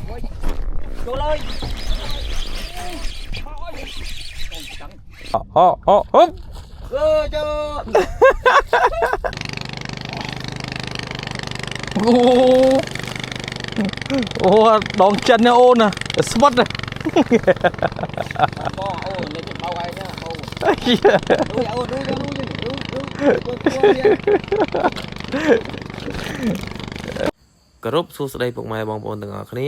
Vô lên. Húp. Chưa. Ô, đòn chân nha ôn à, spot này. Group សួស្តីពុកម៉ែបងប្អូនទាំងអស់គ្នា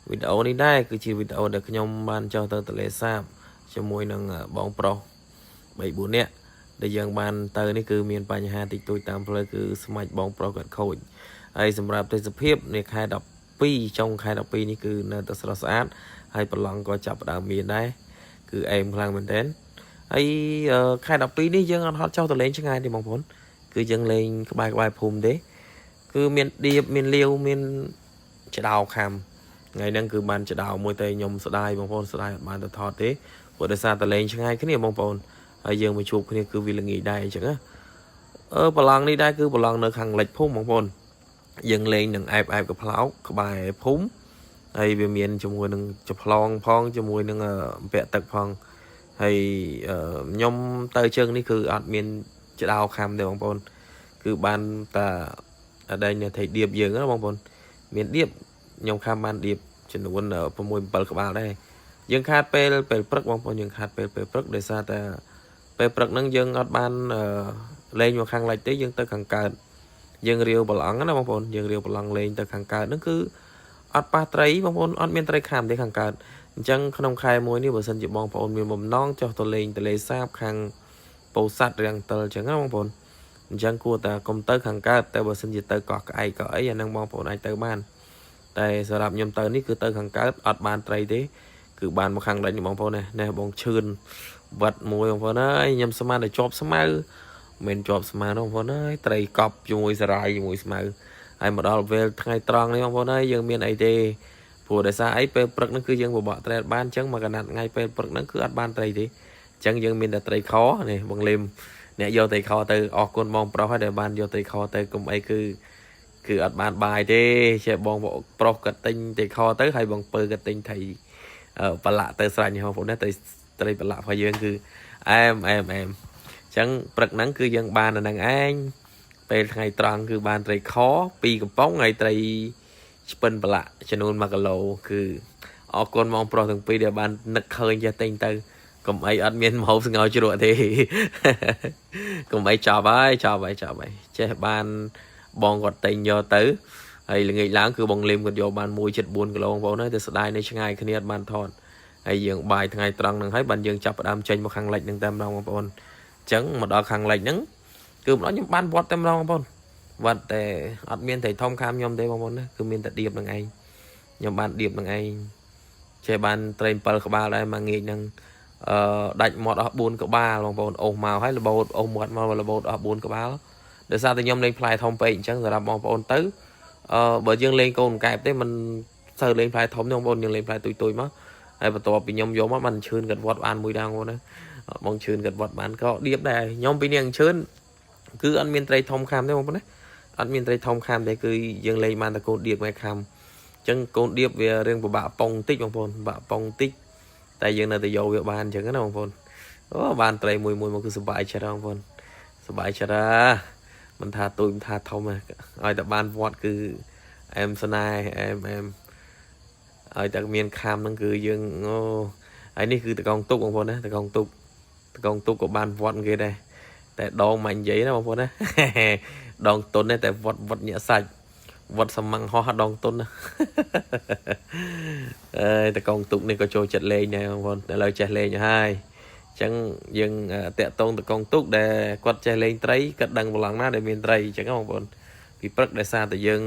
វីដេអូនេះដែរគឺជាវីដេអូដែលខ្ញុំបានចុះទៅទន្លេសាបជាមួយនឹងបងប្រុស 3-4 នាក់ដែលយើងបានទៅនេះគឺមានបញ្ហាតិចតួចតាមផ្លូវគឺស្មាច់បងប្រុសគាត់ខូចហើយសម្រាប់ទេសភាពនៅខែ12ចុងខែ12នេះគឺនៅតែស្រស់ស្អាតហើយប្រឡងក៏ចាប់ផ្ដើមមានដែរគឺអេមខ្លាំងមែនទែនហើយខែ12នេះយើងអត់ហត់ចុះទៅលេងឆ្ងាយទេបងប្អូនគឺយើងលេងក្បែរភូមិទេគឺមានឌៀបមានលាវមានចដោខំថ្ងៃហ្នឹងគឺបានចដោមួយតែខ្ញុំស្ដាយបងប្អូនស្ដាយអត់បានទៅថតទេព្រោះដោយសារតែលេងឆ្ងាយគ្នាបងប្អូនហើយយើងមកជួបគ្នាគឺវាល្ងាចដែរអញ្ចឹងណាប្រឡងនេះដែរគឺប្រឡងនៅខាងលិចភូមិបងប្អូនយើងលេងនឹងអែបកផ្លោកក្បែរភូមិហើយវាមានជាមួយនឹងចប្លងផងជាមួយនឹងពាក់ទឹកផងហើយខ្ញុំទៅជើងនេះគឺអត់មានចដោខំទេបងប្អូនគឺបានតែដែលអ្នកថៃឌៀបយើងណាបងប្អូនមានឌៀបខ្ញុំខាំបានឌៀបចំនួន6 7ក្បាលដែរយើងខាតពេលព្រឹកបងប្អូនយើងខាតពេលព្រឹកដោយសារតែពេលព្រឹកហ្នឹងយើងអត់បានលេងមកខាងលិចទេយើងទៅខាងកើតយើងរាវប្រឡងណាបងប្អូនយើងរាវប្រឡងលេងទៅខាងកើតហ្នឹងគឺអត់ប៉ះត្រីបងប្អូនអត់មានត្រីខាំទេខាងកើតអញ្ចឹងក្នុងខែមួយនេះបើសិនជាបងប្អូនមានបំណងចុះទៅលេងទន្លេសាបខាងពោធិ៍សាត់រាំងតិលអញ្ចឹងណាបងប្អូនអញ្ចឹងគួរតែកុំទៅខាងកើតតែបើសិនជាទៅកោះក្អែកក៏អីអាហ្នឹងបងប្អូនអាចទៅបានតែសម្រាប់ខ្ញុំទៅនេះគឺទៅខាងកើតអត់បានត្រីទេគឺបានមកខាងលិចបងប្អូននេះបងឈឿនវត្តមួយបងប្អូនអើយខ្ញុំស្មានតែជាប់ស្មៅមិនជាប់ស្មៅបងប្អូនអើយត្រីកប់ជាមួយសារាយជាមួយស្មៅហើយមកដល់ពេលថ្ងៃត្រង់នេះបងប្អូនអើយយើងមានអីទេព្រោះដោយសារអីពេលព្រឹកហ្នឹងគឺយើងបបកត្រីអត់បានអញ្ចឹងមកកណាត់ថ្ងៃពេលព្រឹកហ្នឹងគឺអត់បានត្រីទេអញ្ចឹងយើងមានតែត្រីខនេះបងលេមអ្នកយកត្រីខទៅអរគុណបងប្រុសហើយដែលបានយកត្រីខទៅកុំអីគឺអត់បានបាយទេចេះបងប្រុសក៏ទិញត្រីខទៅហើយបងពើក៏ទិញថៃប្រឡាក់ទៅស្រាញ់បងប្អូនណាទៅត្រីប្រឡាក់របស់យើងគឺអែមអញ្ចឹងព្រឹកហ្នឹងគឺយើងបាននៅនឹងឯងពេលថ្ងៃត្រង់គឺបានត្រីខ2កំប៉ុងហើយត្រីឆ្ពិនប្រឡាក់ចំនួន1គីឡូគឺអរគុណបងប្រុសទាំងពីរដែលបាននឹកឃើញចេះទិញទៅកុំអីអត់មានម្ហូបស្ងោរជ្រក់ទេកុំអីចប់ហើយចេះបានបងគាត់ទិញយកទៅហើយល្ងាចឡើងគឺបងលេមគាត់យកបាន1.4 គីឡូបងប្អូនហើយទៅស្ដាយនៅឆ្ងាយគ្នាអត់បានថតហើយយើងបាយថ្ងៃត្រង់ហ្នឹងហើយបានយើងចាប់ផ្ដើមចេញមកខាងលិចហ្នឹងតែម្ដងបងប្អូនអញ្ចឹងមកដល់ខាងលិចហ្នឹងគឺម្ដងខ្ញុំបានវត្តតែម្ដងបងប្អូនវត្តតែអត់មានត្រីធំខាំខ្ញុំទេបងប្អូនណាគឺមានតែឌៀបនឹងឯងខ្ញុំបានឌៀបនឹងឯងចេះបានត្រី7ក្បាលដែរមួយងាកហ្នឹងដាច់មាត់អស់4ក្បាលបងប្អូនអូសមកហើយរបូតអូសមាត់មករបូតអស់4ក្បាលដោយសារតែខ្ញុំលេងផ្លែធំពេកអញ្ចឹងសម្រាប់បងប្អូនទៅបើយើងលេងកូនកែបទេมันសូវលេងផ្លែធំទេបងប្អូនយើងលេងផ្លែទុយមកហើយបន្ទាប់ពីខ្ញុំយកមកបានឈឿនកាត់វត្តបានមួយដងបងប្អូនណាបងឈឿនកាត់វត្តបានក៏ឌៀបដែរខ្ញុំពីនេះឈឿនគឺអត់មានត្រីធំខាំទេបងប្អូនណាអត់មានត្រីធំខាំទេគឺយើងលេងបានតែកូនឌៀបមួយខាំអញ្ចឹងកូនឌៀបវារឿងពិបាកប៉ុងតិចបងប្អូនពិបាកប៉ុងតិចតែយើងនៅតែយកវាបានអញ្ចឹងណាបងប្អូនអូបានត្រីមួយមកគឺសុបាយចិត្តបងប្អូនសុបាយចិត្តមិនថាទូចមិនថាធំឲ្យតែបានវត្តគឺអែមស្នេហ៍អែមឲ្យតែមានខាំហ្នឹងគឺយើងអូហើយនេះគឺតកងទុកបងប្អូនណាតកងទុកក៏បានវត្តគេដែរតែដងមិននិយាយណាបងប្អូនណាដងតុនទេតែវត្តញាក់សាច់វត្តសំងហោះដងតុនណាតកងទុកនេះក៏ចូលចិត្តលេងដែរបងប្អូនឥឡូវចេះលេងហើយអញ្ចឹងយើងតាក់តងតកងទុកដែលគាត់ចេះលេងត្រីគាត់ដឹងប្រឡងណាដែលមានត្រីអញ្ចឹងបងប្អូនពីព្រឹកដោយសារតែយើង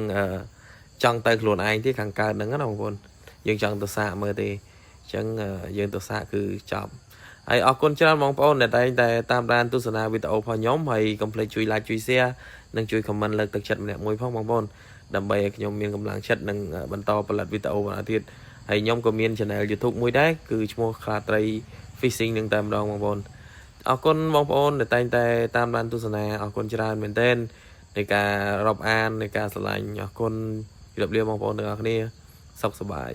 ចង់ទៅខ្លួនឯងទេខាងកើតហ្នឹងណាបងប្អូនយើងចង់ទៅសាកមើលទេអញ្ចឹងយើងទៅសាកគឺចប់ហើយអរគុណច្រើនបងប្អូនដែលតែងតែតាមដានទស្សនាវីដេអូរបស់ខ្ញុំហើយកុំភ្លេចជួយ like ជួយ share និងជួយ comment លើកទឹកចិត្តម្នាក់មួយផងបងប្អូនដើម្បីឲ្យខ្ញុំមានកម្លាំងចិត្តនិងបន្តផលិតវីដេអូបន្តទៀតហើយខ្ញុំក៏មាន channel YouTube មួយដែរគឺឈ្មោះខ្លាត្រី fishing នឹងតែម្ដងបងប្អូនអរគុណបងប្អូនដែលតែងតែតាមដានទស្សនាអរគុណច្រើនមែនទែននៃការរាប់អាននៃការស្រឡាញ់អរគុណជម្រាបលាបងប្អូនទាំងអស់គ្នា សុខសប្បាយ